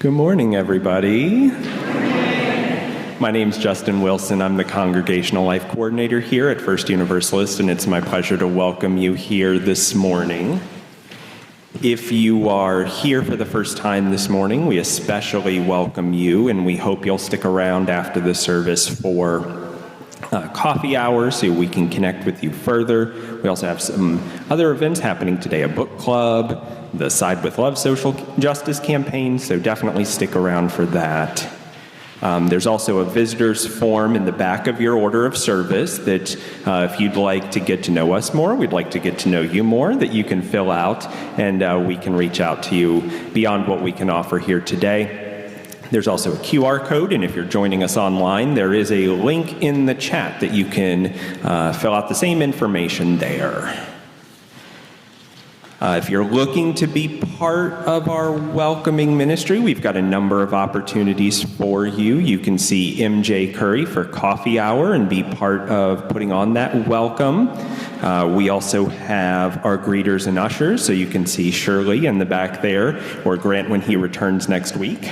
Good morning, everybody. My name's Justin Wilson. I'm the Congregational Life Coordinator here at First Universalist, and it's my pleasure to welcome you here this morning. If you are here for the first time this morning, we especially welcome you, and we hope you'll stick around after the service for coffee hour so we can connect with you further. We also have some other events happening today, a book club, the Side with Love social justice campaign, so definitely stick around for that. There's also a visitor's form in the back of your order of service that if you'd like to get to know us more, we'd like to get to know you more, that you can fill out, and we can reach out to you beyond what we can offer here today. There's also a QR code, and if you're joining us online, there is a link in the chat that you can fill out the same information there. If you're looking to be part of our welcoming ministry, we've got a number of opportunities for you. You can see MJ Curry for coffee hour and be part of putting on that welcome. We also have our greeters and ushers, so you can see Shirley in the back there, or Grant when he returns next week.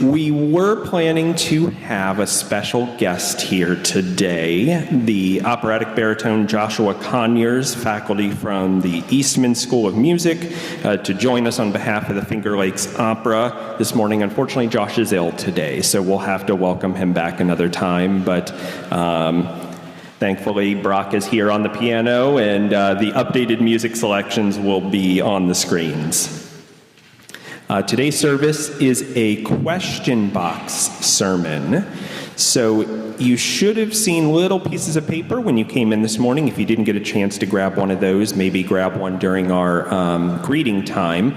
We were planning to have a special guest here today, the operatic baritone Joshua Conyers, faculty from the Eastman School of Music, to join us on behalf of the Finger Lakes Opera this morning. Unfortunately, Josh is ill today, so we'll have to welcome him back another time, but thankfully Brock is here on the piano, and the updated music selections will be on the screens. Today's service is a question box sermon. So you should have seen little pieces of paper when you came in this morning. If you didn't get a chance to grab one of those, maybe grab one during our greeting time.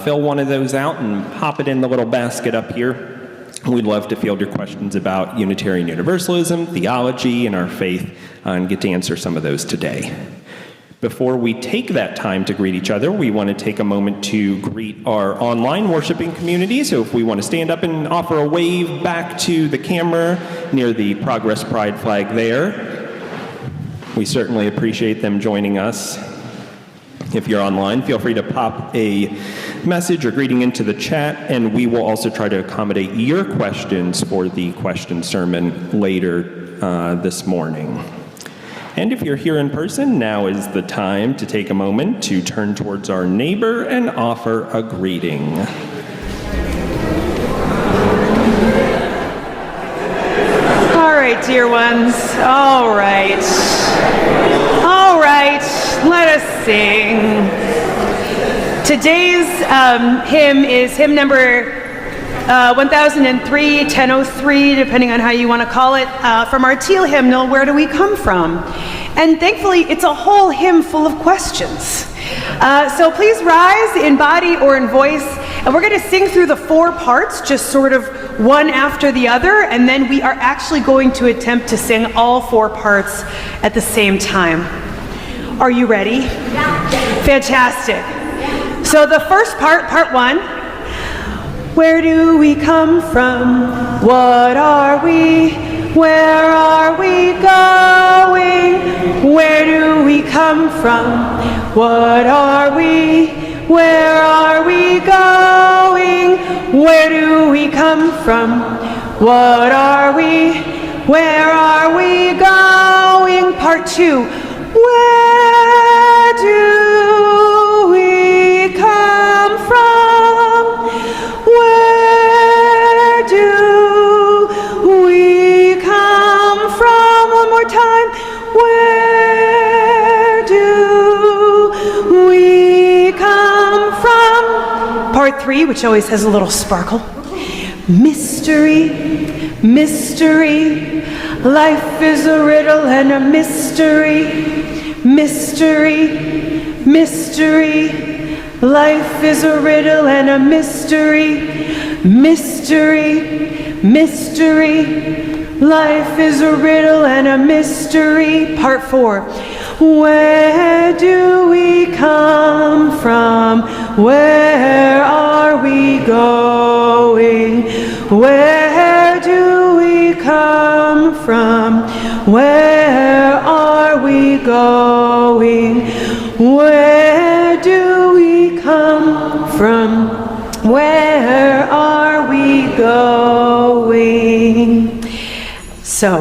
Fill one of those out and pop it in the little basket up here. We'd love to field your questions about Unitarian Universalism, theology, and our faith, and get to answer some of those today. Before we take that time to greet each other, we want to take a moment to greet our online worshiping community. So if we want to stand up and offer a wave back to the camera near the Progress Pride flag there, we certainly appreciate them joining us. If you're online, feel free to pop a message or greeting into the chat, and we will also try to accommodate your questions for the question sermon later this morning. And if you're here in person, now is the time to take a moment to turn towards our neighbor and offer a greeting. All right, dear ones. All right. All right, let us sing. Today's hymn is hymn number 1003, 1003, depending on how you want to call it, from our teal hymnal, Where Do We Come From? And thankfully, it's a whole hymn full of questions. So please rise in body or in voice, and we're going to sing through the four parts, just sort of one after the other, and then we are actually going to attempt to sing all four parts at the same time. Are you ready? Yeah. Fantastic. So the first part, part one, where do we come from? What are we? Where are we going? Where do we come from? What are we? Where are we going? Where do we come from? What are we? Where are we going? Part two. Where do we come from? Where do we come from? One more time. Where do we come from? Part three, which always has a little sparkle. Mystery, mystery. Life is a riddle and a mystery. Mystery, mystery. Life is a riddle and a mystery. Mystery, mystery. Life is a riddle and a mystery. Part four. Where do we come from? Where are we going? Where do we come from? Where are we going? Where do we come from? going? So,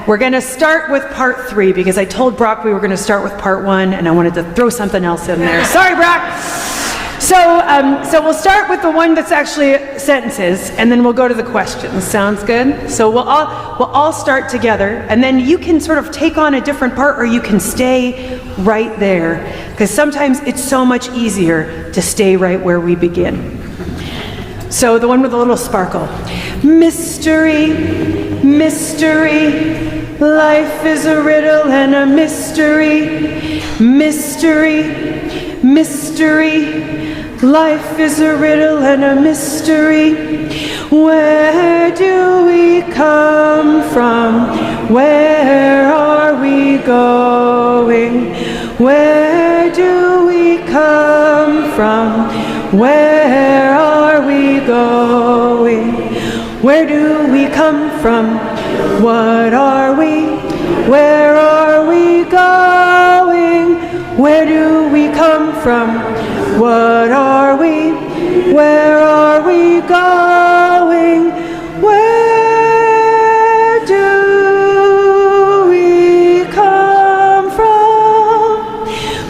we're going to start with part 3 because I told Brock we were going to start with part 1 and I wanted to throw something else in there. Sorry, Brock. So we'll start with the one that's actually sentences, and then we'll go to the questions. Sounds good? So we'll all start together, and then you can sort of take on a different part, or you can stay right there, because sometimes it's so much easier to stay right where we begin. So the one with a little sparkle. Mystery, mystery, life is a riddle and a mystery. Mystery, mystery, life is a riddle and a mystery. Where do we come from? Where are we going? Where do we come from? Where are we going? Where do we come from? What are we? Where are we going? Where do we come from? What are we? Where are we going? Where do we come from?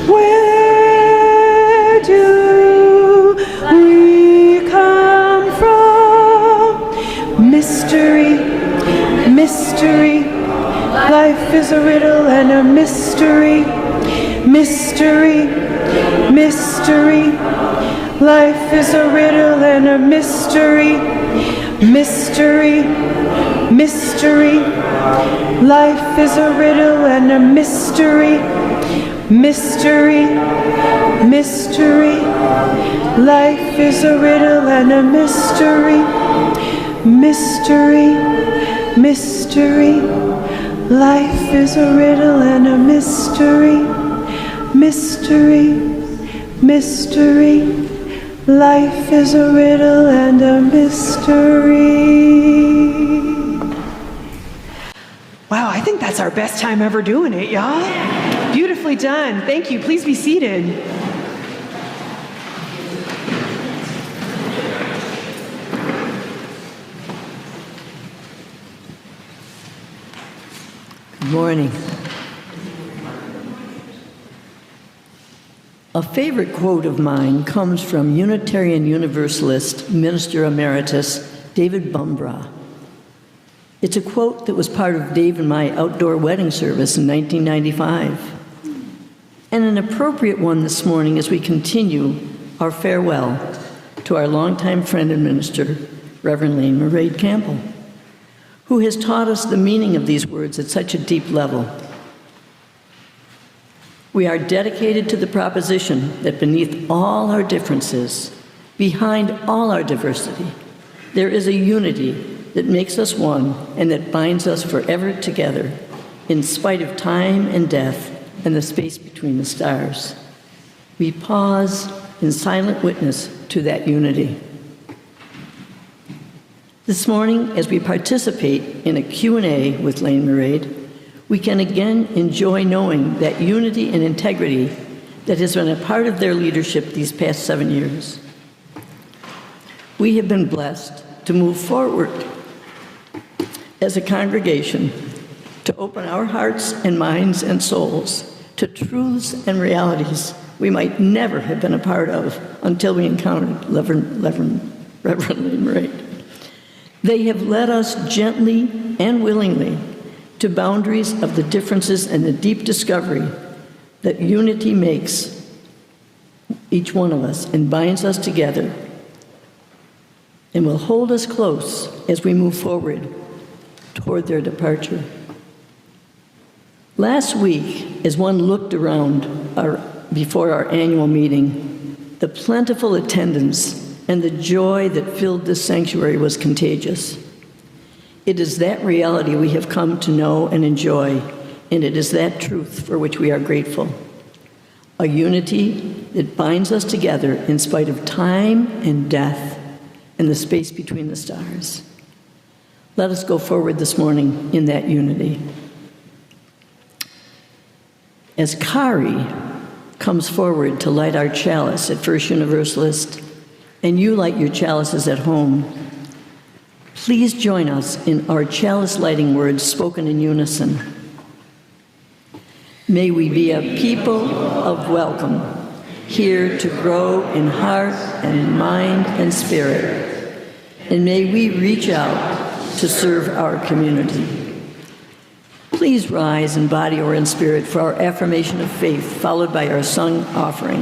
Where do we come from? Mystery, mystery, life is a riddle and a mystery. Mystery, mystery, life is a riddle and a mystery. Mystery, mystery, life is a riddle and a mystery. Mystery, mystery, life is a riddle and a mystery. Mystery, mystery, life is a riddle and a mystery. Mystery, mystery, life is a riddle and a mystery. Wow, I think that's our best time ever doing it, y'all. Beautifully done. Thank you. Please be seated. Good morning. A favorite quote of mine comes from Unitarian Universalist Minister Emeritus David Bumbra. It's a quote that was part of Dave and my outdoor wedding service in 1995, and an appropriate one this morning as we continue our farewell to our longtime friend and minister, Reverend Lane-Mairead Campbell, who has taught us the meaning of these words at such a deep level. We are dedicated to the proposition that beneath all our differences, behind all our diversity, there is a unity that makes us one and that binds us forever together, in spite of time and death and the space between the stars. We pause in silent witness to that unity. This morning, as we participate in a Q&A with Lane-Mairead, we can again enjoy knowing that unity and integrity that has been a part of their leadership these past 7 years. We have been blessed to move forward as a congregation to open our hearts and minds and souls to truths and realities we might never have been a part of until we encountered Reverend Lane-Mairead. They have led us gently and willingly to boundaries of the differences and the deep discovery that unity makes each one of us and binds us together and will hold us close as we move forward toward their departure. Last week, as one looked around before our annual meeting, the plentiful attendance and the joy that filled this sanctuary was contagious. It is that reality we have come to know and enjoy, and it is that truth for which we are grateful. A unity that binds us together in spite of time and death and the space between the stars. Let us go forward this morning in that unity. As Kari comes forward to light our chalice at First Universalist, and you light your chalices at home, Please join us in our chalice lighting words spoken in unison. May we be a people of welcome, here to grow in heart and mind and spirit. And may we reach out to serve our community. Please rise in body or in spirit for our affirmation of faith, followed by our sung offering.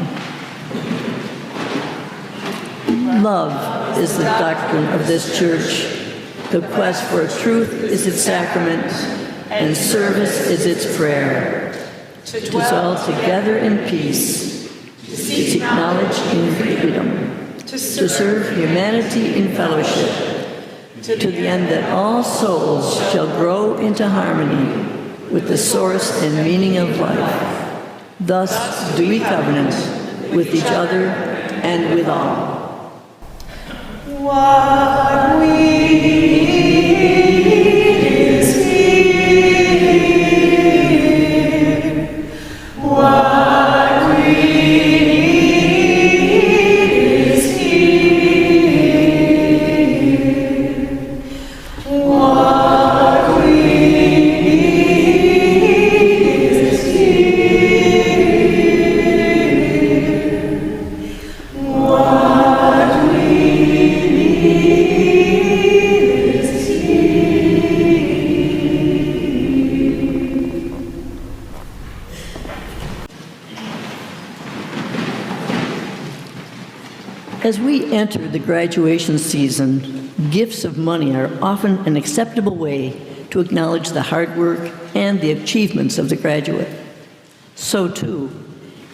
Love is the doctrine of this church. The quest for truth is its sacrament, and service is its prayer. To dwell together in peace, to seek knowledge in freedom, to serve humanity in fellowship, to the end that all souls shall grow into harmony with the source and meaning of life. Thus do we covenant with each other and with all. What we need is here. What we need is here. What we need is here. What we As we enter the graduation season, gifts of money are often an acceptable way to acknowledge the hard work and the achievements of the graduate. So too,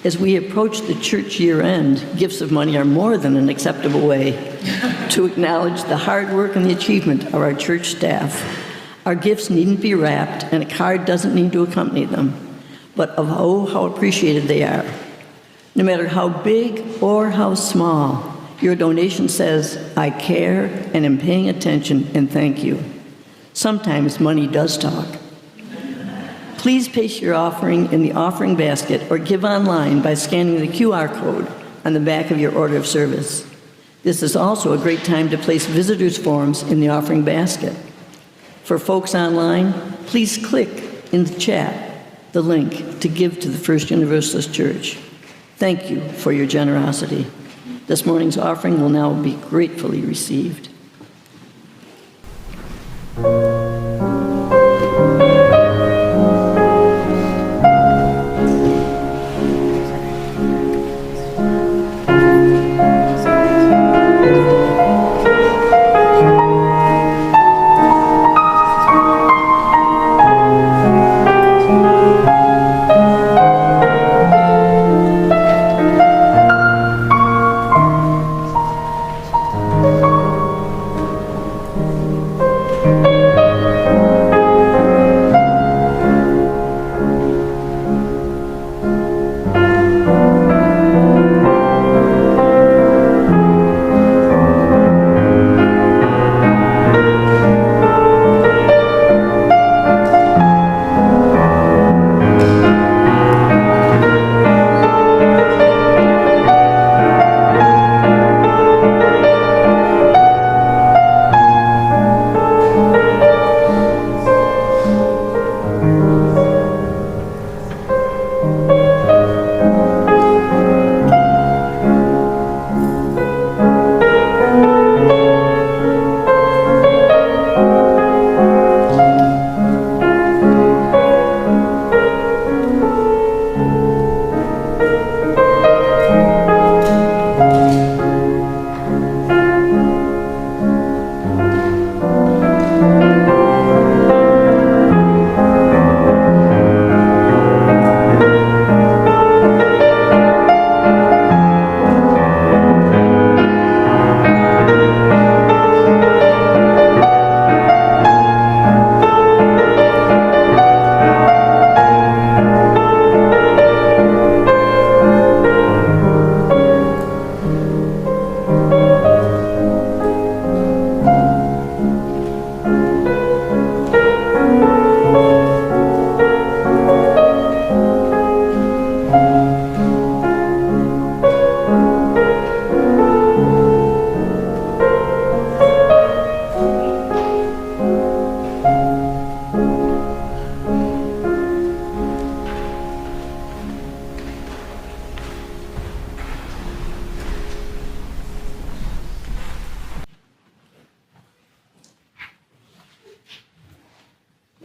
as we approach the church year-end, gifts of money are more than an acceptable way to acknowledge the hard work and the achievement of our church staff. Our gifts needn't be wrapped, and a card doesn't need to accompany them, but oh, how appreciated they are. No matter how big or how small, your donation says, I care and am paying attention, and thank you. Sometimes money does talk. Please place your offering in the offering basket or give online by scanning the QR code on the back of your order of service. This is also a great time to place visitors' forms in the offering basket. For folks online, please click in the chat the link to give to the First Universalist Church. Thank you for your generosity. This morning's offering will now be gratefully received.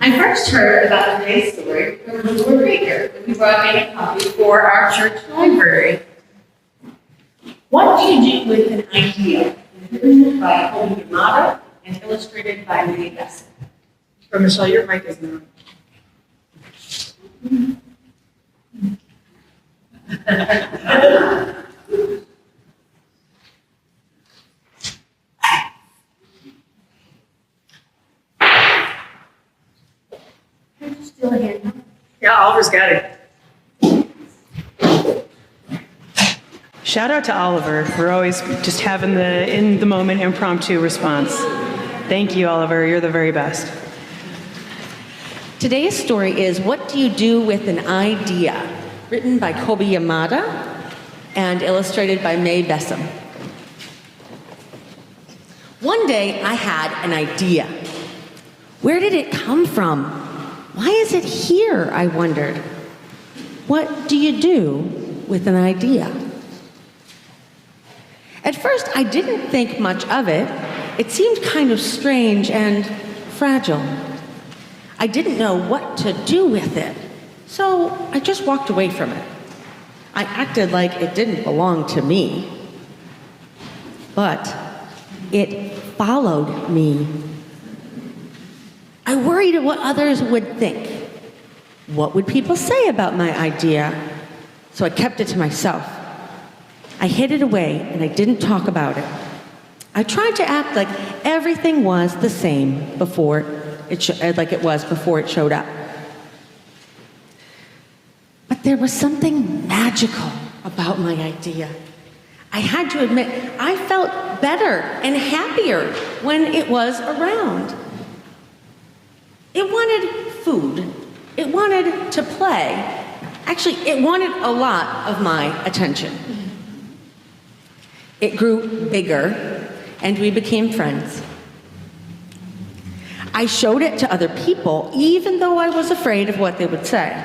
I first heard about today's story from the Lord Baker, who brought me a copy for our church library. What do you do with an idea? Written by Colby Yamada and illustrated by May Besson. But Michelle, your mic is not. Still a hand. Yeah, Oliver's got it. Shout out to Oliver for always just having the in the moment impromptu response. Thank you, Oliver. You're the very best. Today's story is What Do You Do with an Idea? Written by Kobe Yamada and illustrated by May Besson. One day I had an idea. Where did it come from? Why is it here, I wondered. What do you do with an idea? At first, I didn't think much of it. It seemed kind of strange and fragile. I didn't know what to do with it, so I just walked away from it. I acted like it didn't belong to me. But it followed me. I worried what others would think. What would people say about my idea? So I kept it to myself. I hid it away and I didn't talk about it. I tried to act like everything was the same before like it was before it showed up. But there was something magical about my idea. I had to admit, I felt better and happier when it was around. It wanted food. It wanted to play. Actually, it wanted a lot of my attention. It grew bigger, and we became friends. I showed it to other people, even though I was afraid of what they would say.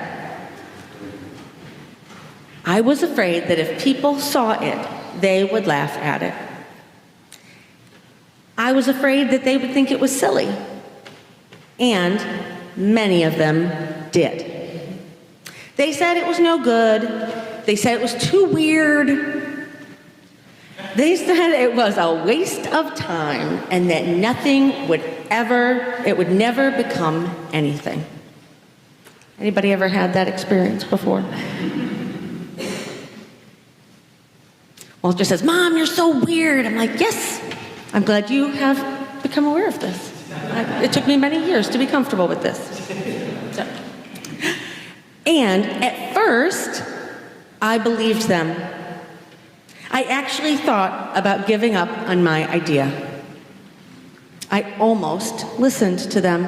I was afraid that if people saw it, they would laugh at it. I was afraid that they would think it was silly. And many of them did. They said it was no good. They said it was too weird. They said it was a waste of time and that it would never become anything. Anybody ever had that experience before? Well, it just says, Mom, you're so weird. I'm like, yes, I'm glad you have become aware of this. It took me many years to be comfortable with this. So. And at first, I believed them. I actually thought about giving up on my idea. I almost listened to them.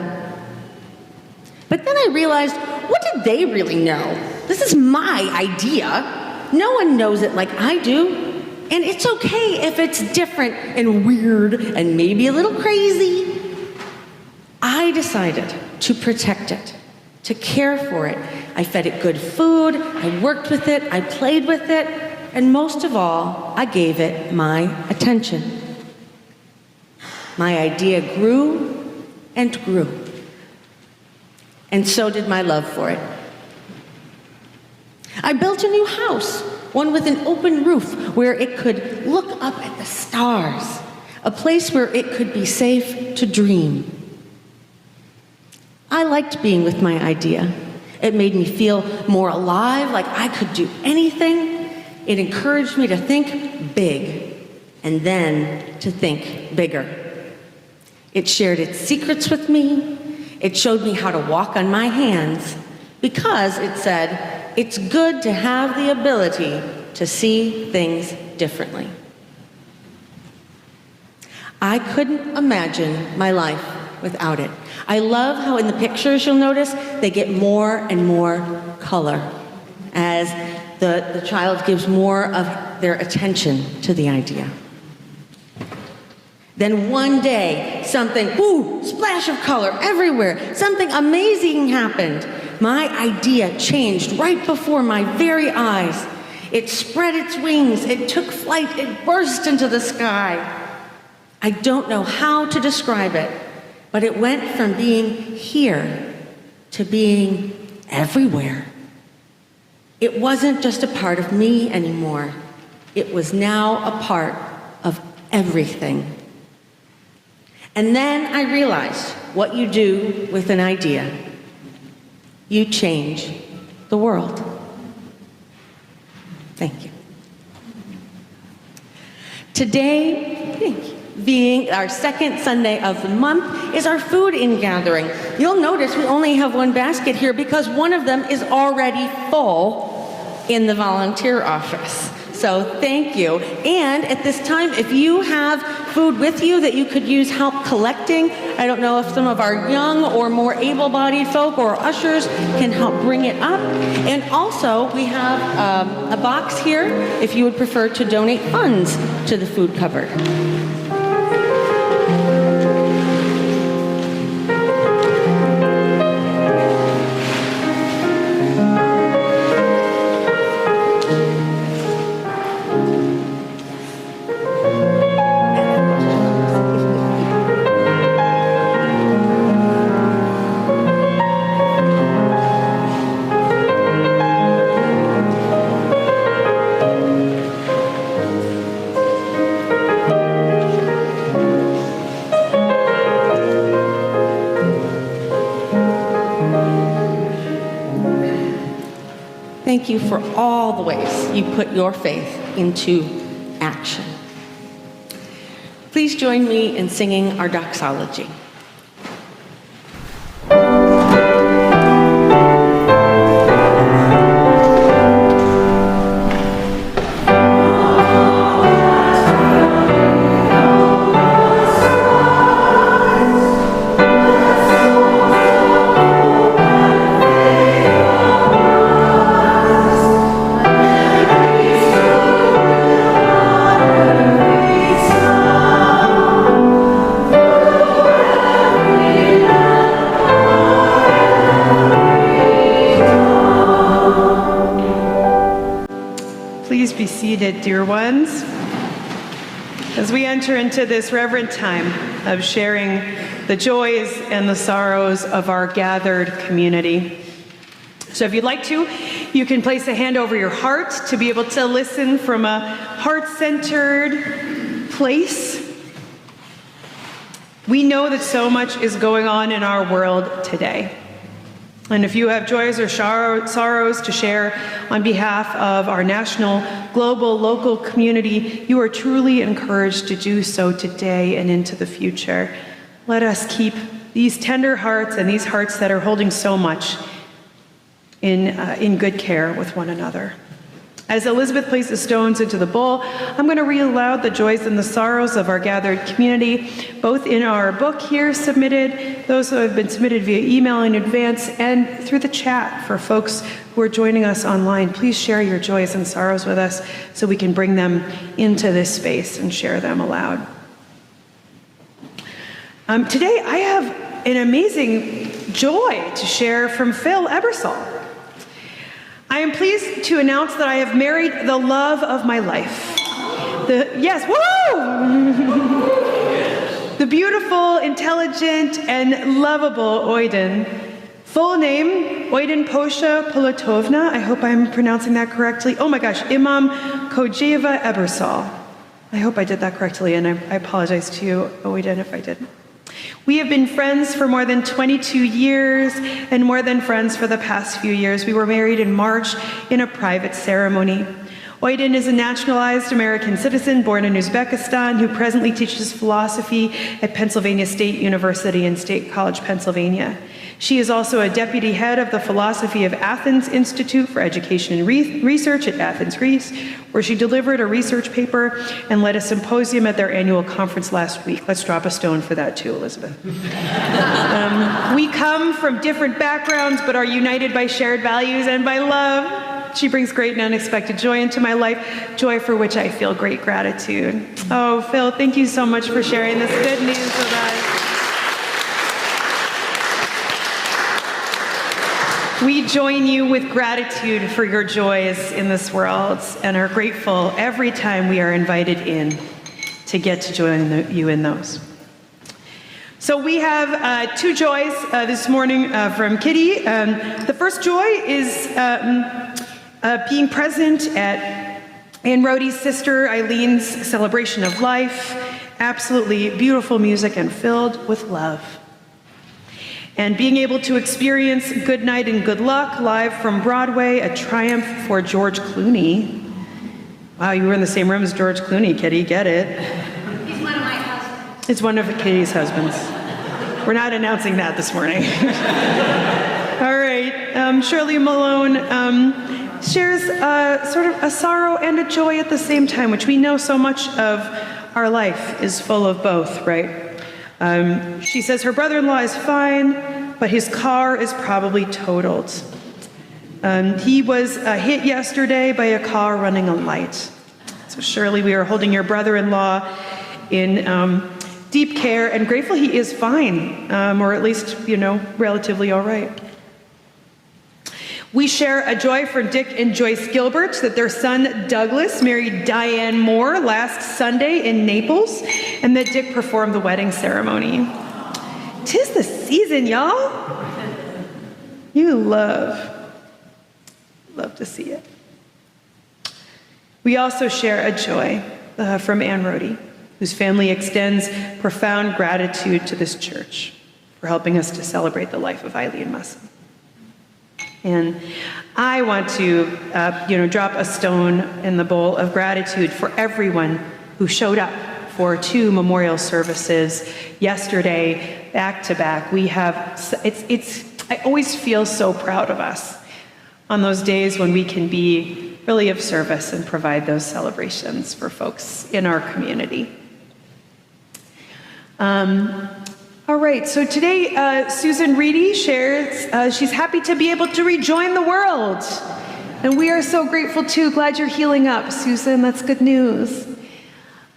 But then I realized, what did they really know? This is my idea. No one knows it like I do. And it's okay if it's different and weird and maybe a little crazy. I decided to protect it, to care for it. I fed it good food, I worked with it, I played with it, and most of all, I gave it my attention. My idea grew and grew. And so did my love for it. I built a new house, one with an open roof where it could look up at the stars, a place where it could be safe to dream. I liked being with my idea. It made me feel more alive, like I could do anything. It encouraged me to think big, and then to think bigger. It shared its secrets with me. It showed me how to walk on my hands, because it said, it's good to have the ability to see things differently. I couldn't imagine my life without it. I love how in the pictures you'll notice they get more and more color as the child gives more of their attention to the idea. Then one day, something, splash of color everywhere. Something amazing happened. My idea changed right before my very eyes. It spread its wings, it took flight, it burst into the sky. I don't know how to describe it, but it went from being here to being everywhere. It wasn't just a part of me anymore. It was now a part of everything. And then I realized what you do with an idea. You change the world. Thank you. Today, being our second Sunday of the month, is our food-in gathering. You'll notice we only have one basket here because one of them is already full in the volunteer office. So thank you. And at this time, if you have food with you that you could use help collecting, I don't know if some of our young or more able-bodied folk or ushers can help bring it up. And also, we have a box here if you would prefer to donate funds to the food cupboard. Thank you for all the ways you put your faith into action. Please join me in singing our doxology. Dear ones, as we enter into this reverent time of sharing the joys and the sorrows of our gathered community. So if you'd like to, you can place a hand over your heart to be able to listen from a heart-centered place. We know that so much is going on in our world today. And if you have joys or sorrows to share on behalf of our national, global, local community, you are truly encouraged to do so today and into the future. Let us keep these tender hearts and these hearts that are holding so much in good care with one another. As Elizabeth places stones into the bowl, I'm going to read aloud the joys and the sorrows of our gathered community, both in our book here submitted, those who have been submitted via email in advance, and through the chat for folks who are joining us online. Please share your joys and sorrows with us so we can bring them into this space and share them aloud. Today I have an amazing joy to share from Phil Ebersol. I am pleased to announce that I have married the love of my life. The beautiful, intelligent, and lovable Oiden. Full name, Oiden Posha Polatovna. I hope I'm pronouncing that correctly. Oh my gosh, Imam Kojeva Ebersol. I hope I did that correctly, and I apologize to you, Oiden, if I didn't. We have been friends for more than 22 years, and more than friends for the past few years. We were married in March in a private ceremony. Oiden is a naturalized American citizen born in Uzbekistan who presently teaches philosophy at Pennsylvania State University in State College, Pennsylvania. She is also a deputy head of the Philosophy of Athens Institute for Education and Research at Athens, Greece, where she delivered a research paper and led a symposium at their annual conference last week. Let's drop a stone for that too, Elizabeth. We come from different backgrounds, but are united by shared values and by love. She brings great and unexpected joy into my life, joy for which I feel great gratitude. Oh, Phil, thank you so much for sharing this good news with us. We join you with gratitude for your joys in this world and are grateful every time we are invited in to get to join you in those. So we have two joys this morning from Kitty. The first joy is being present at Ann Rhodey's sister Eileen's celebration of life. Absolutely beautiful music and filled with love. And being able to experience Good Night and Good Luck live from Broadway, a triumph for George Clooney. Wow, you were in the same room as George Clooney, Kitty, get it? He's one of my husbands. It's one of Kitty's husbands. We're not announcing that this morning. All right, Shirley Malone shares sort of a sorrow and a joy at the same time, which we know so much of our life is full of both, right? She says her brother-in-law is fine, but his car is probably totaled. He was hit yesterday by a car running a light. So Shirley, we are holding your brother-in-law in deep care and grateful he is fine, or at least, relatively all right. We share a joy for Dick and Joyce Gilbert that their son Douglas married Diane Moore last Sunday in Naples, and that Dick performed the wedding ceremony. 'Tis the season, y'all. You love to see it. We also share a joy from Ann Rhodey, whose family extends profound gratitude to this church for helping us to celebrate the life of Eileen Musson. And I want to, drop a stone in the bowl of gratitude for everyone who showed up for 2 memorial services yesterday, back to back. We have, I always feel so proud of us on those days when we can be really of service and provide those celebrations for folks in our community. All right, so today Susan Reedy shares she's happy to be able to rejoin the world. And we are so grateful too. Glad you're healing up, Susan. That's good news.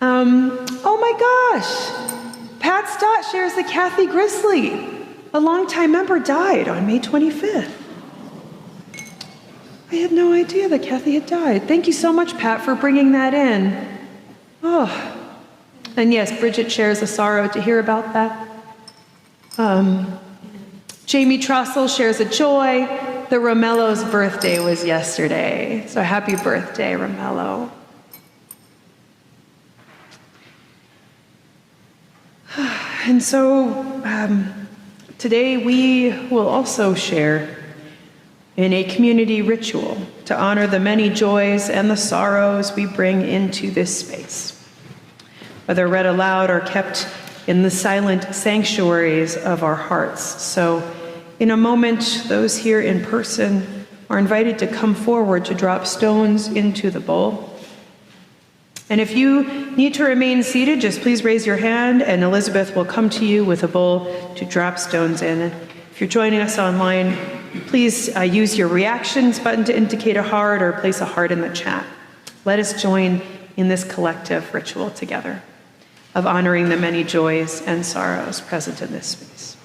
Oh my gosh. Pat Stott shares that Kathy Grizzly, a longtime member, died on May 25th. I had no idea that Kathy had died. Thank you so much, Pat, for bringing that in. Oh. And yes, Bridget shares a sorrow to hear about that. Jamie Trussell shares a joy. The Romello's birthday was yesterday. So happy birthday, Romello. And so today we will also share in a community ritual to honor the many joys and the sorrows we bring into this space, whether read aloud or kept in the silent sanctuaries of our hearts. So in a moment, those here in person are invited to come forward to drop stones into the bowl. And if you need to remain seated, just please raise your hand and Elizabeth will come to you with a bowl to drop stones in. If you're joining us online, please use your reactions button to indicate a heart or place a heart in the chat. Let us join in this collective ritual together of honoring the many joys and sorrows present in this space.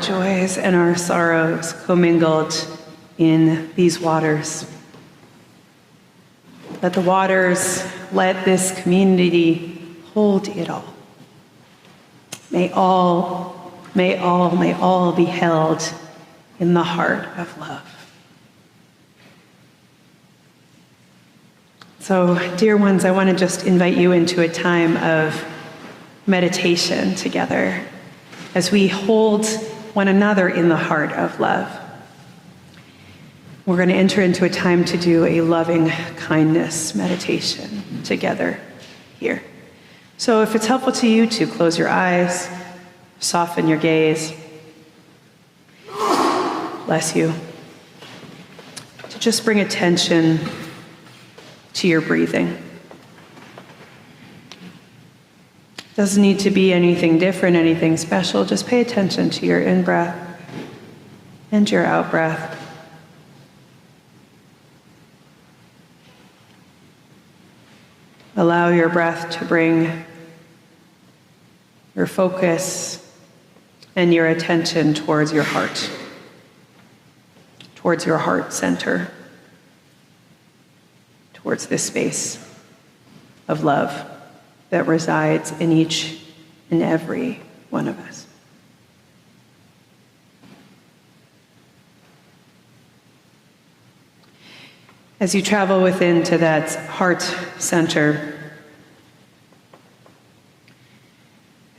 joys and our sorrows commingled in these waters. Let the waters, let this community hold it all. May all be held in the heart of love. So, dear ones, I want to just invite you into a time of meditation together as we hold one another in the heart of love. We're going to enter into a time to do a loving kindness meditation together here. So if it's helpful to you to close your eyes, soften your gaze, bless you, to just bring attention to your breathing. Doesn't need to be anything different, anything special. Just pay attention to your in-breath and your out-breath. Allow your breath to bring your focus and your attention towards your heart center, towards this space of love that resides in each and every one of us. As you travel within to that heart center,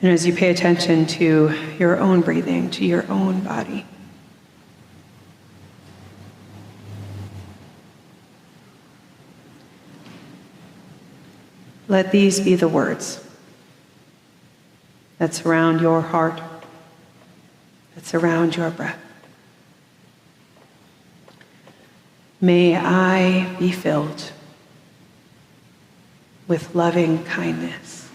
and as you pay attention to your own breathing, to your own body, let these be the words that surround your heart, that surround your breath. May I be filled with loving kindness.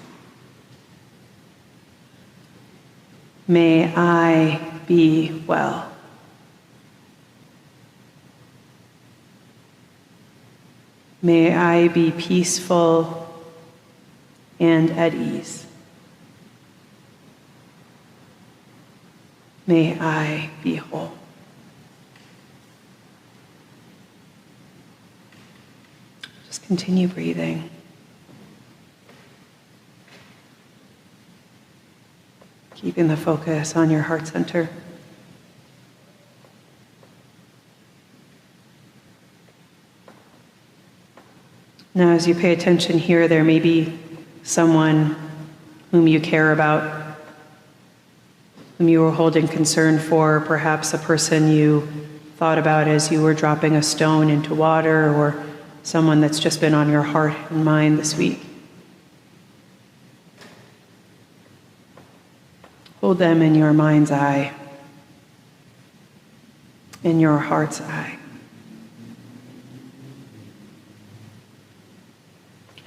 May I be well. May I be peaceful and at ease. May I be whole. Just continue breathing. Keeping the focus on your heart center. Now, as you pay attention here, there may be someone whom you care about, whom you were holding concern for, perhaps a person you thought about as you were dropping a stone into water, or someone that's just been on your heart and mind this week. Hold them in your mind's eye, in your heart's eye.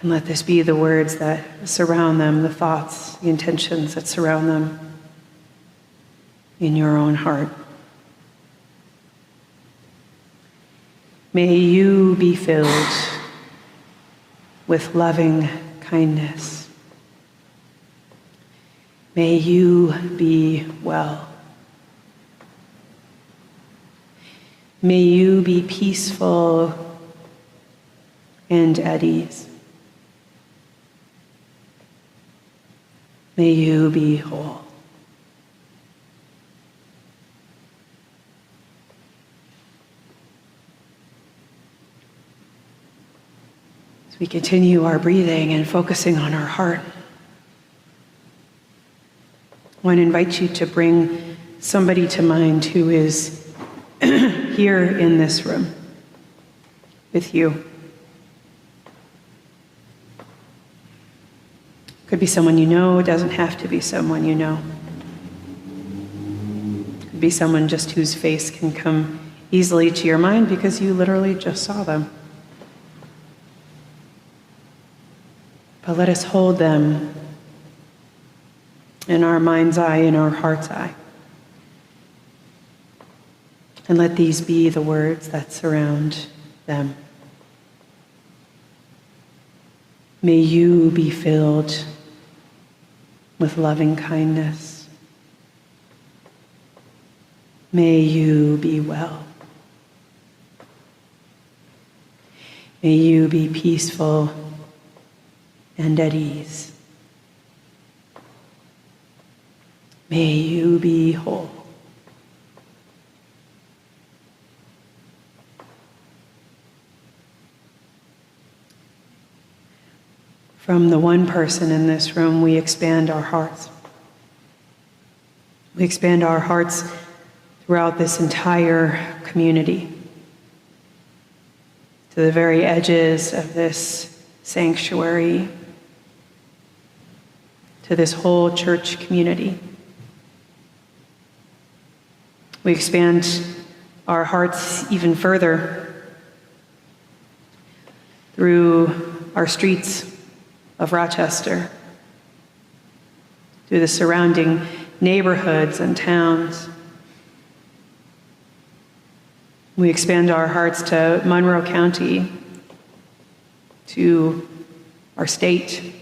And let this be the words that surround them, the thoughts, the intentions that surround them in your own heart. May you be filled with loving kindness. May you be well. May you be peaceful and at ease. May you be whole. As we continue our breathing and focusing on our heart, I want to invite you to bring somebody to mind who is here in this room with you. Could be someone you know, doesn't have to be someone you know. Could be someone just whose face can come easily to your mind because you literally just saw them. But let us hold them in our mind's eye, in our heart's eye. And let these be the words that surround them. May you be filled with loving kindness. May you be well. May you be peaceful and at ease. May you be whole. From the one person in this room, we expand our hearts. We expand our hearts throughout this entire community, to the very edges of this sanctuary, to this whole church community. We expand our hearts even further through our streets of Rochester, through the surrounding neighborhoods and towns. We expand our hearts to Monroe County, to our state,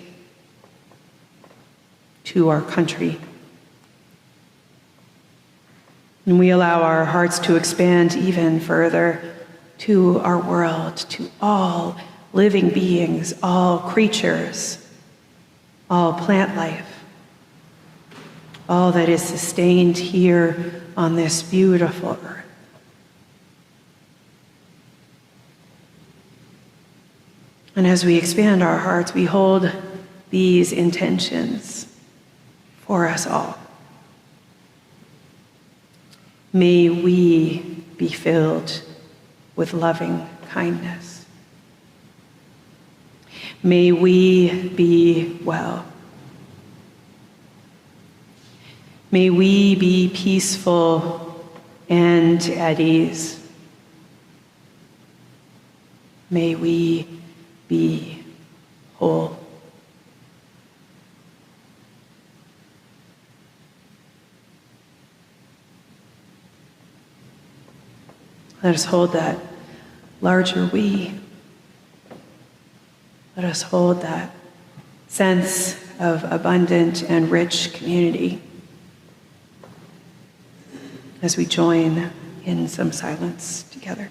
to our country. And we allow our hearts to expand even further to our world, to all living beings, all creatures, all plant life, all that is sustained here on this beautiful earth. And as we expand our hearts, we hold these intentions for us all. May we be filled with loving kindness. May we be well. May we be peaceful and at ease. May we be whole. Let us hold that larger we. Let us hold that sense of abundant and rich community as we join in some silence together.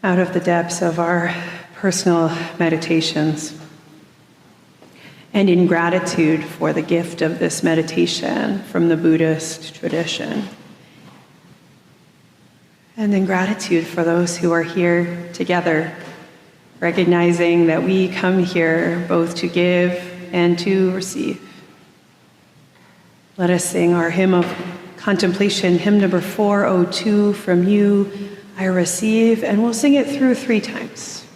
Out of the depths of our personal meditations, and in gratitude for the gift of this meditation from the Buddhist tradition, And then gratitude for those who are here together, recognizing that we come here both to give and to receive. Let us sing our hymn of contemplation, hymn number 402, From You I Receive, and we'll sing it through 3 times.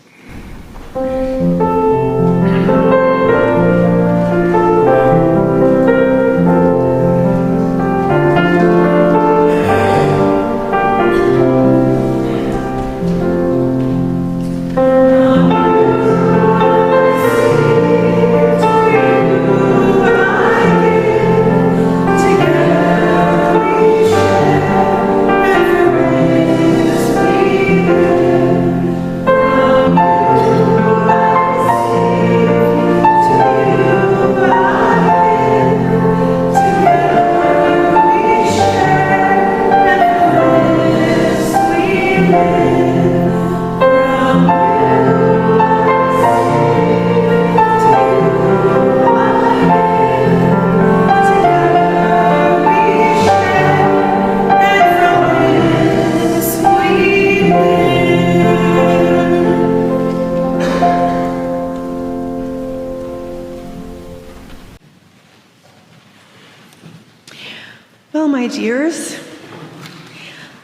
Well, my dears,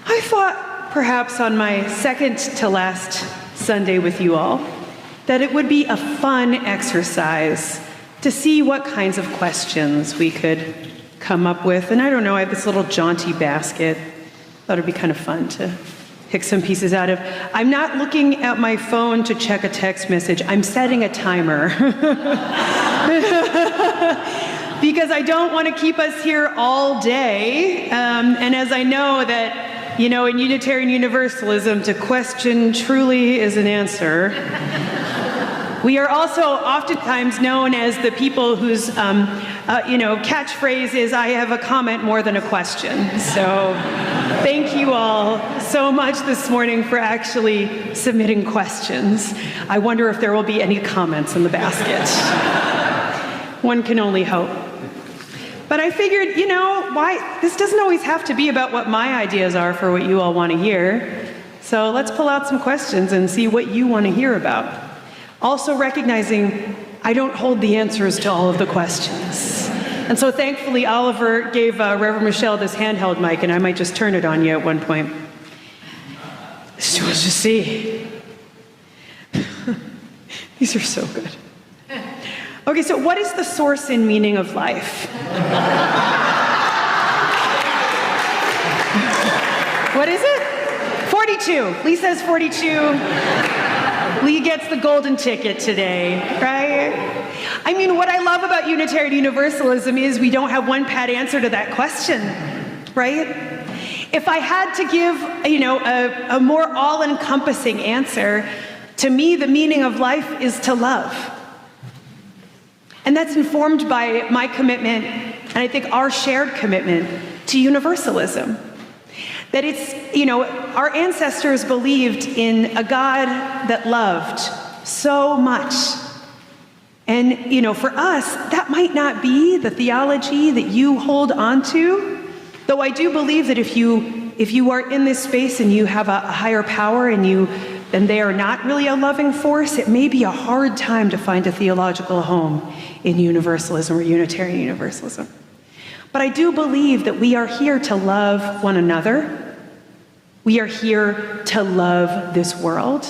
I thought perhaps on my second to last Sunday with you all that it would be a fun exercise to see what kinds of questions we could come up with. And I don't know, I have this little jaunty basket. Thought it'd be kind of fun to pick some pieces out of. I'm not looking at my phone to check a text message. I'm setting a timer. Because I don't want to keep us here all day. And as I know that, in Unitarian Universalism, to question truly is an answer. We are also oftentimes known as the people whose, catchphrase is, I have a comment more than a question. So thank you all so much this morning for actually submitting questions. I wonder if there will be any comments in the basket. One can only hope. But I figured, why? This doesn't always have to be about what my ideas are for what you all want to hear. So let's pull out some questions and see what you want to hear about. Also recognizing I don't hold the answers to all of the questions. And so thankfully, Oliver gave Reverend Michelle this handheld mic, and I might just turn it on you at one point. So we'll just see. These are so good. Okay, so what is the source and meaning of life? What is it? 42. Lee says 42. Lee gets the golden ticket today, right? I mean, what I love about Unitarian Universalism is we don't have one pat answer to that question, right? If I had to give, a more all-encompassing answer, to me, the meaning of life is to love. And that's informed by my commitment, and I think our shared commitment to universalism. That it's, our ancestors believed in a God that loved so much. And, for us, that might not be the theology that you hold on to, though I do believe that if you are in this space and you have a higher power and they are not really a loving force, it may be a hard time to find a theological home in Universalism or Unitarian Universalism. But I do believe that we are here to love one another. We are here to love this world.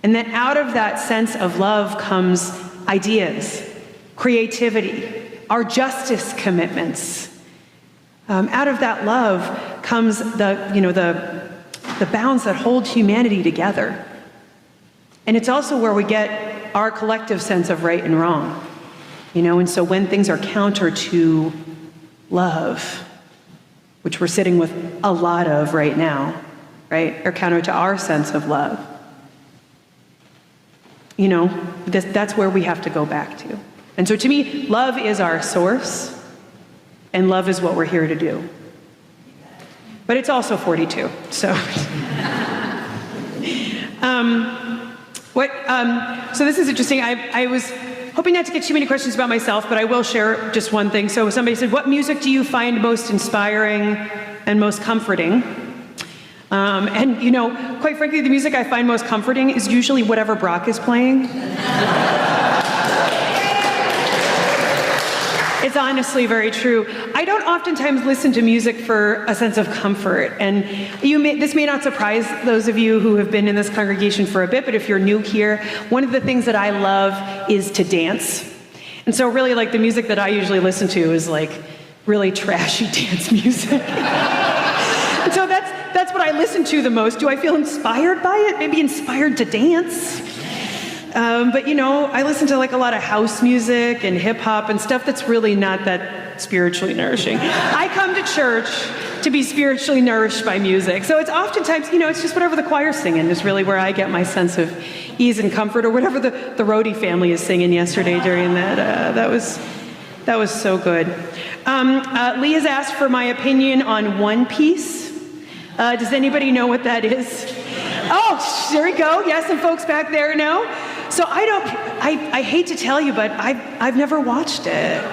And that out of that sense of love comes ideas, creativity, our justice commitments. Out of that love comes the bounds that hold humanity together. And it's also where we get our collective sense of right and wrong. And so when things are counter to love, which we're sitting with a lot of right now, right? Or counter to our sense of love. That's where we have to go back to. And so to me, love is our source, and love is what we're here to do. But it's also 42, so. So this is interesting. I was hoping not to get too many questions about myself, but I will share just one thing. So somebody said, what music do you find most inspiring and most comforting? And, you know, quite frankly, the music I find most comforting is usually whatever Brock is playing. It's honestly very true. I don't oftentimes listen to music for a sense of comfort. And this may not surprise those of you who have been in this congregation for a bit, but if you're new here, one of the things that I love is to dance. And so really, like, the music that I usually listen to is like really trashy dance music. And so that's what I listen to the most. Do I feel inspired by it? Maybe inspired to dance? But you know, I listen to like a lot of house music and hip hop and stuff that's really not that spiritually nourishing. I come to church to be spiritually nourished by music. So it's oftentimes, you know, it's just whatever the choir's singing is really where I get my sense of ease and comfort, or whatever the Rohde family is singing yesterday during that. That was so good. Lee has asked for my opinion on One Piece. Does anybody know what that is? Oh, there we go. Yeah, some folks back there know. So I hate to tell you, but I've never watched it.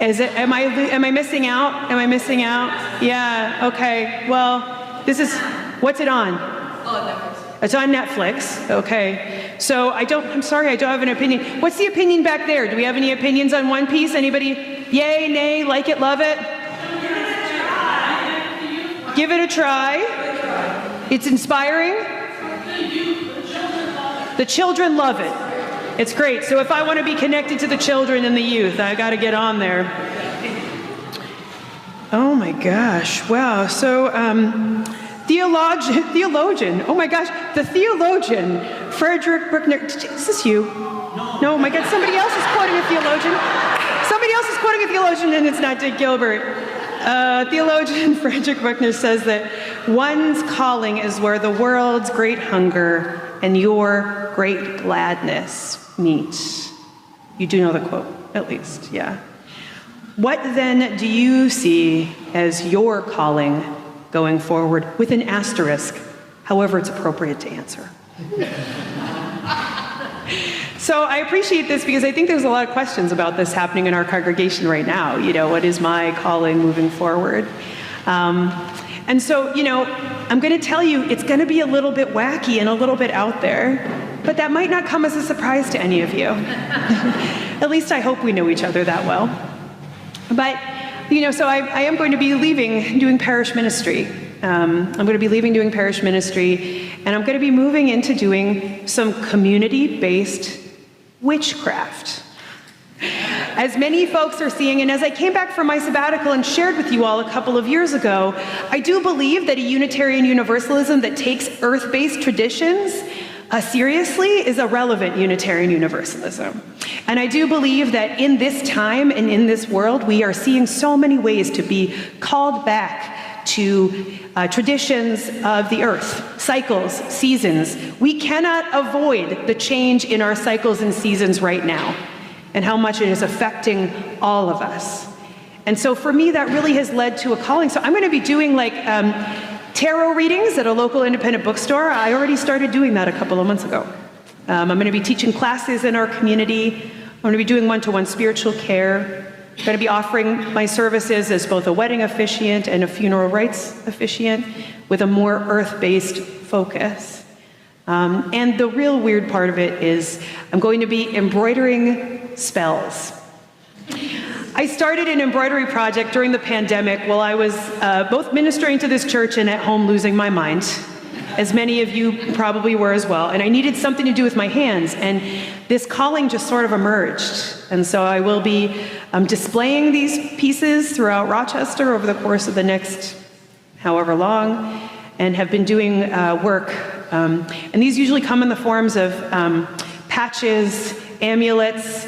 Am I missing out? Am I missing out? Yeah, okay. Well, what's it on? Oh, Netflix. It's on Netflix. Okay. So I'm sorry, I don't have an opinion. What's the opinion back there? Do we have any opinions on One Piece? Anybody? Yay, nay, like it, love it? Give it a try. It's inspiring. The children love it. It's great. So if I want to be connected to the children and the youth, I got to get on there. Oh my gosh. Wow. So theologian. Oh my gosh. The theologian, Frederick Bruckner. Is this you? No, my God. Somebody else is quoting a theologian. Somebody else is quoting a theologian, and it's not Dick Gilbert. Theologian Frederick Bruckner says that one's calling is where the world's great hunger and your great gladness meet. You do know the quote, at least, yeah. What then do you see as your calling going forward, with an asterisk, however it's appropriate to answer? So I appreciate this because I think there's a lot of questions about this happening in our congregation right now. You know, what is my calling moving forward? And so, you know, I'm going to tell you, it's going to be a little bit wacky and a little bit out there, but that might not come as a surprise to any of you. At least I hope we know each other that well. But, you know, so I am going to be leaving doing parish ministry. I'm going to be leaving doing parish ministry, and I'm going to be moving into doing some community-based witchcraft. As many folks are seeing, and as I came back from my sabbatical and shared with you all a couple of years ago, I do believe that a Unitarian Universalism that takes earth-based traditions seriously is a relevant Unitarian Universalism. And I do believe that in this time and in this world, we are seeing so many ways to be called back to traditions of the earth, cycles, seasons. We cannot avoid the change in our cycles and seasons right now, and how much it is affecting all of us. And so for me, that really has led to a calling. So I'm going to be doing like tarot readings at a local independent bookstore. I already started doing that a couple of months ago. I'm going to be teaching classes in our community. I'm going to be doing one-to-one spiritual care. I'm going to be offering my services as both a wedding officiant and a funeral rites officiant with a more earth-based focus. And the real weird part of it is I'm going to be embroidering spells. I started an embroidery project during the pandemic while I was both ministering to this church and at home losing my mind, as many of you probably were as well. And I needed something to do with my hands, and this calling just sort of emerged. And so I will be displaying these pieces throughout Rochester over the course of the next however long, and have been doing work. And these usually come in the forms of patches, amulets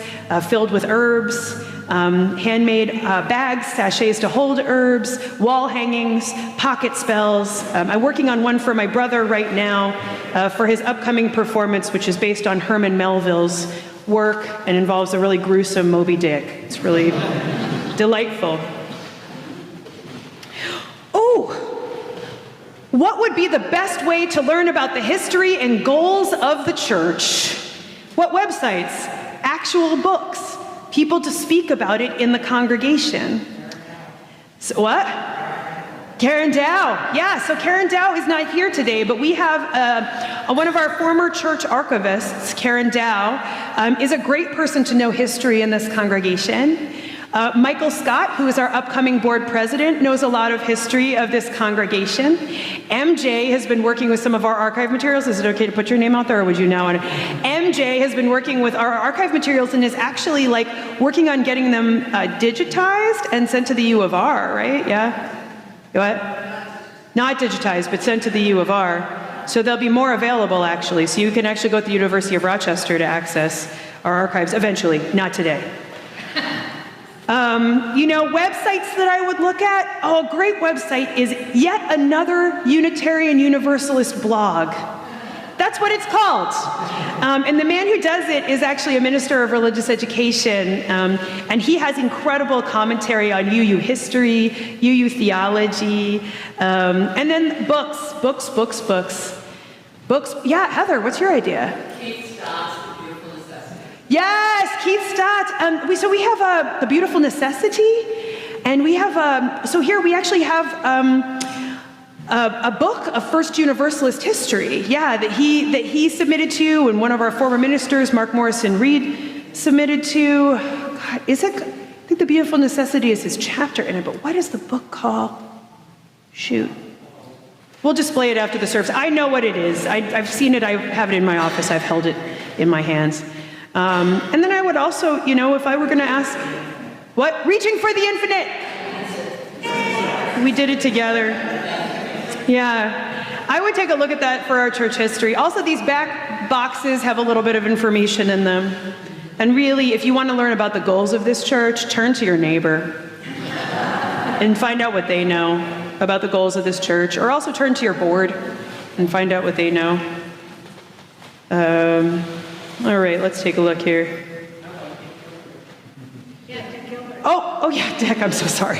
filled with herbs, handmade bags, sachets to hold herbs, wall hangings, pocket spells. I'm working on one for my brother right now for his upcoming performance, which is based on Herman Melville's work and involves a really gruesome Moby Dick. It's really delightful. Oh! What would be the best way to learn about the history and goals of the church? What websites? Actual books? People to speak about it in the congregation? So what? Karen Dow. Yeah, so Karen Dow is not here today, but we have one of our former church archivists, Karen Dow, is a great person to know history in this congregation. Michael Scott, who is our upcoming board president, knows a lot of history of this congregation. MJ has been working with some of our archive materials. Is it okay to put your name out there, or would you now want to? MJ has been working with our archive materials and is actually working on getting them digitized and sent to the U of R, right? Yeah? What? Not digitized, but sent to the U of R. So they'll be more available, actually. So you can actually go to the University of Rochester to access our archives eventually, not today. Websites that I would look at, a great website is yet another Unitarian Universalist blog. That's what it's called. And the man who does it is actually a minister of religious education, and he has incredible commentary on UU history, UU theology, and then books. Yeah, Heather, what's your idea? Keith Stott's The Beautiful Necessity. Yes, Keith Stott. So we have The Beautiful Necessity, and we have, so here we actually have a book of First Universalist history, that he submitted to, and one of our former ministers, Mark Morrison Reed, submitted to. God, I think The Beautiful Necessity is his chapter in it, but what is the book called? Shoot. We'll display it after the service. I know what it is. I've seen it. I have it in my office. I've held it in my hands. And then I would also, if I were going to ask, what? Reaching for the Infinite. We did it together. Yeah. I would take a look at that for our church history. Also, these back boxes have a little bit of information in them. And really, if you want to learn about the goals of this church, turn to your neighbor and find out what they know about the goals of this church, or also turn to your board and find out what they know. All right, let's take a look here. Oh yeah, Dick, I'm so sorry.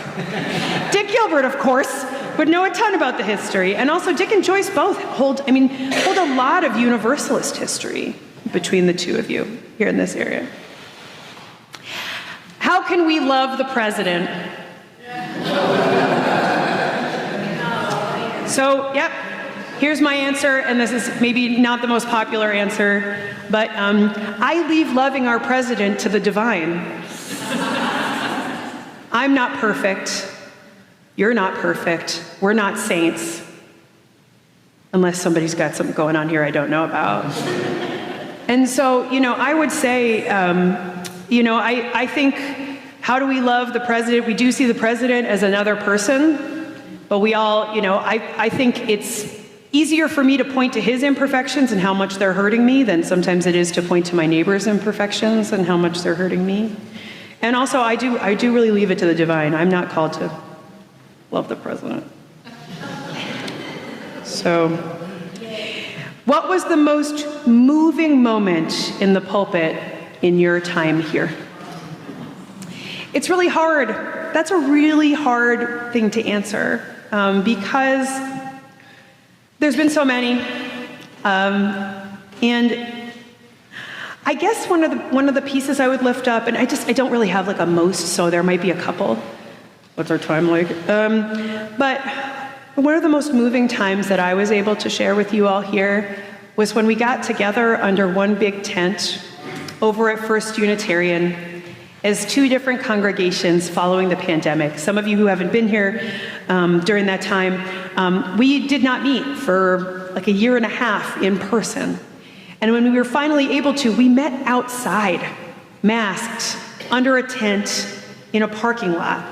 Dick Gilbert, of course, would know a ton about the history. And also Dick and Joyce both hold a lot of Universalist history between the two of you here in this area. How can we love the president? So, here's my answer, and this is maybe not the most popular answer, but I leave loving our president to the divine. I'm not perfect. You're not perfect. We're not saints. Unless somebody's got something going on here I don't know about. And so, I would say, I think, how do we love the president? We do see the president as another person. But we all, I think it's easier for me to point to his imperfections and how much they're hurting me than sometimes it is to point to my neighbor's imperfections and how much they're hurting me. And also, I do really leave it to the divine. I'm not called to love the president. So, what was the most moving moment in the pulpit in your time here? It's really hard. That's a really hard thing to answer. Because there's been so many, and I guess one of the pieces I would lift up, and I don't really have a most, so there might be a couple. What's our time like? But one of the most moving times that I was able to share with you all here was when we got together under one big tent over at First Unitarian as two different congregations following the pandemic. Some of you who haven't been here during that time, we did not meet for a year and a half in person. And when we were finally able to, we met outside, masked, under a tent, in a parking lot.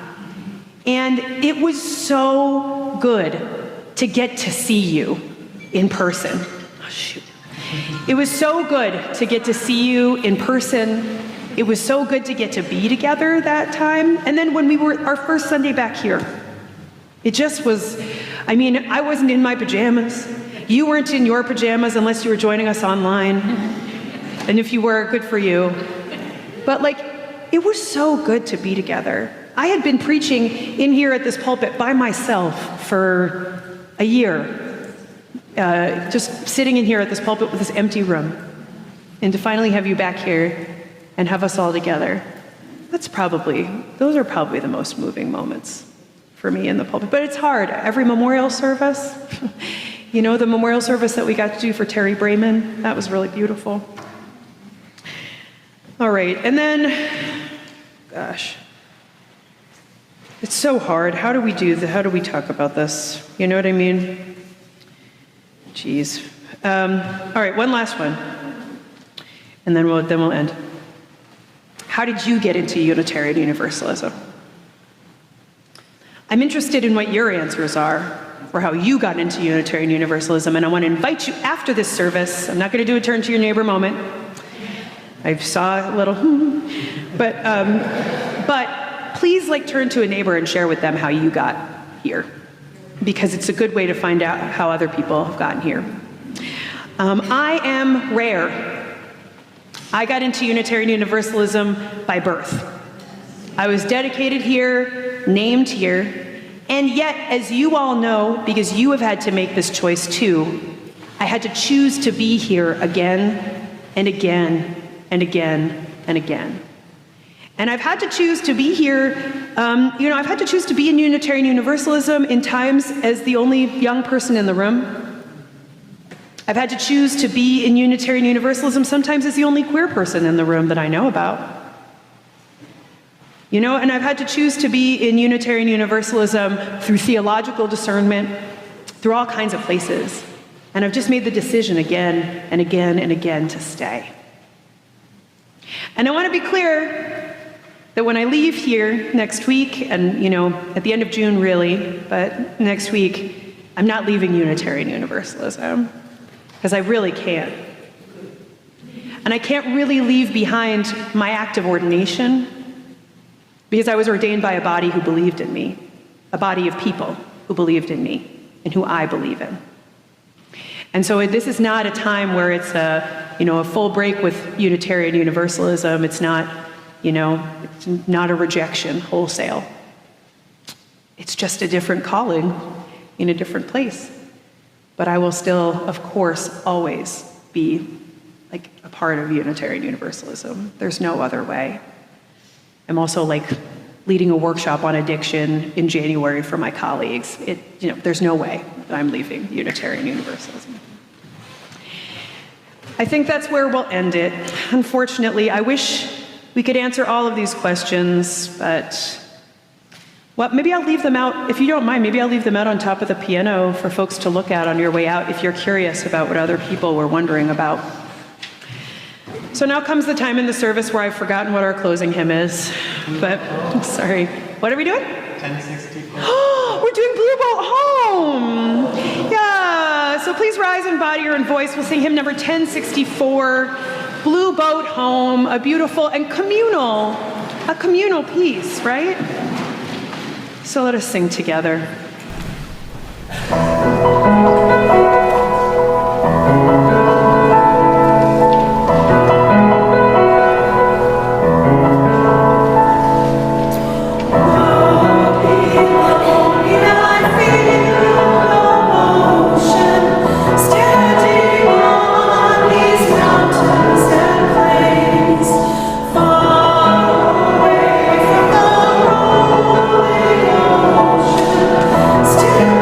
And it was so good to get to see you in person. Oh, shoot. It was so good to get to see you in person. It was so good to get to be together that time. And then when we were our first Sunday back here, it just was, I wasn't in my pajamas. You weren't in your pajamas unless you were joining us online. And if you were, good for you. But it was so good to be together. I had been preaching in here at this pulpit by myself for a year, just sitting in here at this pulpit with this empty room. And to finally have you back here and have us all together, those are probably the most moving moments for me in the pulpit. But it's hard. Every memorial service, you know, the memorial service that we got to do for Terry Brayman, that was really beautiful. All right, and then, gosh, it's so hard. How do we do this? How do we talk about this? You know what I mean? Jeez. All right, one last one, and then we'll end. How did you get into Unitarian Universalism? I'm interested in what your answers are, or how you got into Unitarian Universalism, and I want to invite you after this service. I'm not going to do a turn to your neighbor moment. I saw a little, but please turn to a neighbor and share with them how you got here, because it's a good way to find out how other people have gotten here. I am rare. I got into Unitarian Universalism by birth. I was dedicated here, named here, and yet, as you all know, because you have had to make this choice too, I had to choose to be here again and again and again and again. And I've had to choose to be here, I've had to choose to be in Unitarian Universalism in times as the only young person in the room. I've had to choose to be in Unitarian Universalism sometimes as the only queer person in the room that I know about. And I've had to choose to be in Unitarian Universalism through theological discernment, through all kinds of places. And I've just made the decision again and again and again to stay. And I want to be clear that when I leave here next week, and at the end of June really, but next week, I'm not leaving Unitarian Universalism, because I really can't. And I can't really leave behind my act of ordination, because I was ordained by a body who believed in me, a body of people who believed in me and who I believe in. And so this is not a time where it's a full break with Unitarian Universalism. It's not, it's not a rejection wholesale. It's just a different calling in a different place. But I will still, of course, always be a part of Unitarian Universalism. There's no other way. I'm also leading a workshop on addiction in January for my colleagues. There's no way that I'm leaving Unitarian Universalism. I think that's where we'll end it. Unfortunately, I wish we could answer all of these questions, but maybe I'll leave them out, if you don't mind, maybe I'll leave them out on top of the piano for folks to look at on your way out if you're curious about what other people were wondering about. So now comes the time in the service where I've forgotten what our closing hymn is, but I'm sorry. What are we doing? 1064. Oh, we're doing Blue Boat Home. Yeah, so please rise in body or in voice. We'll sing hymn number 1064, Blue Boat Home, a beautiful and a communal piece, right? So let us sing together. Still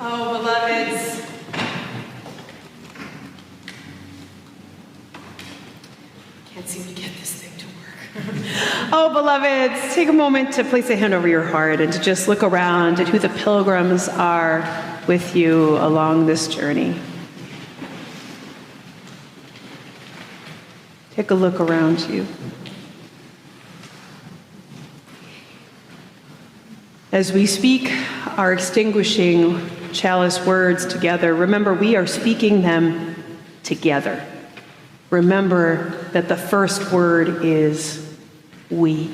Oh, beloveds. Can't seem to get this thing to work. Oh, beloveds, take a moment to place a hand over your heart and to just look around at who the pilgrims are with you along this journey. Take a look around you. As we speak our extinguishing chalice words together, remember we are speaking them together. Remember that the first word is we.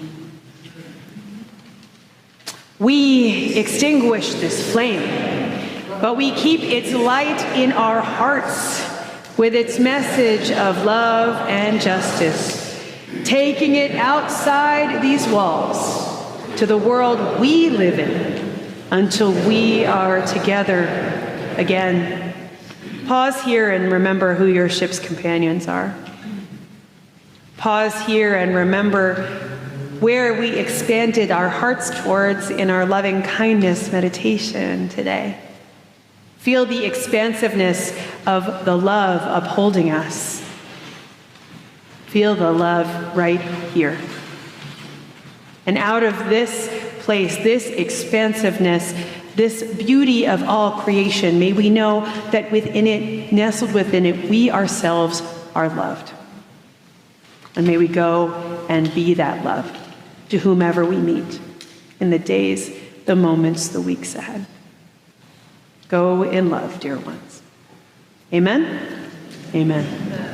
We extinguish this flame, but we keep its light in our hearts with its message of love and justice, taking it outside these walls to the world we live in until we are together again. Pause here and remember who your ship's companions are. Pause here and remember where we expanded our hearts towards in our loving kindness meditation today. Feel the expansiveness of the love upholding us. Feel the love right here. And out of this place, this expansiveness, this beauty of all creation, may we know that within it, nestled within it, we ourselves are loved. And may we go and be that love to whomever we meet in the days, the moments, the weeks ahead. Go in love, dear ones. Amen? Amen.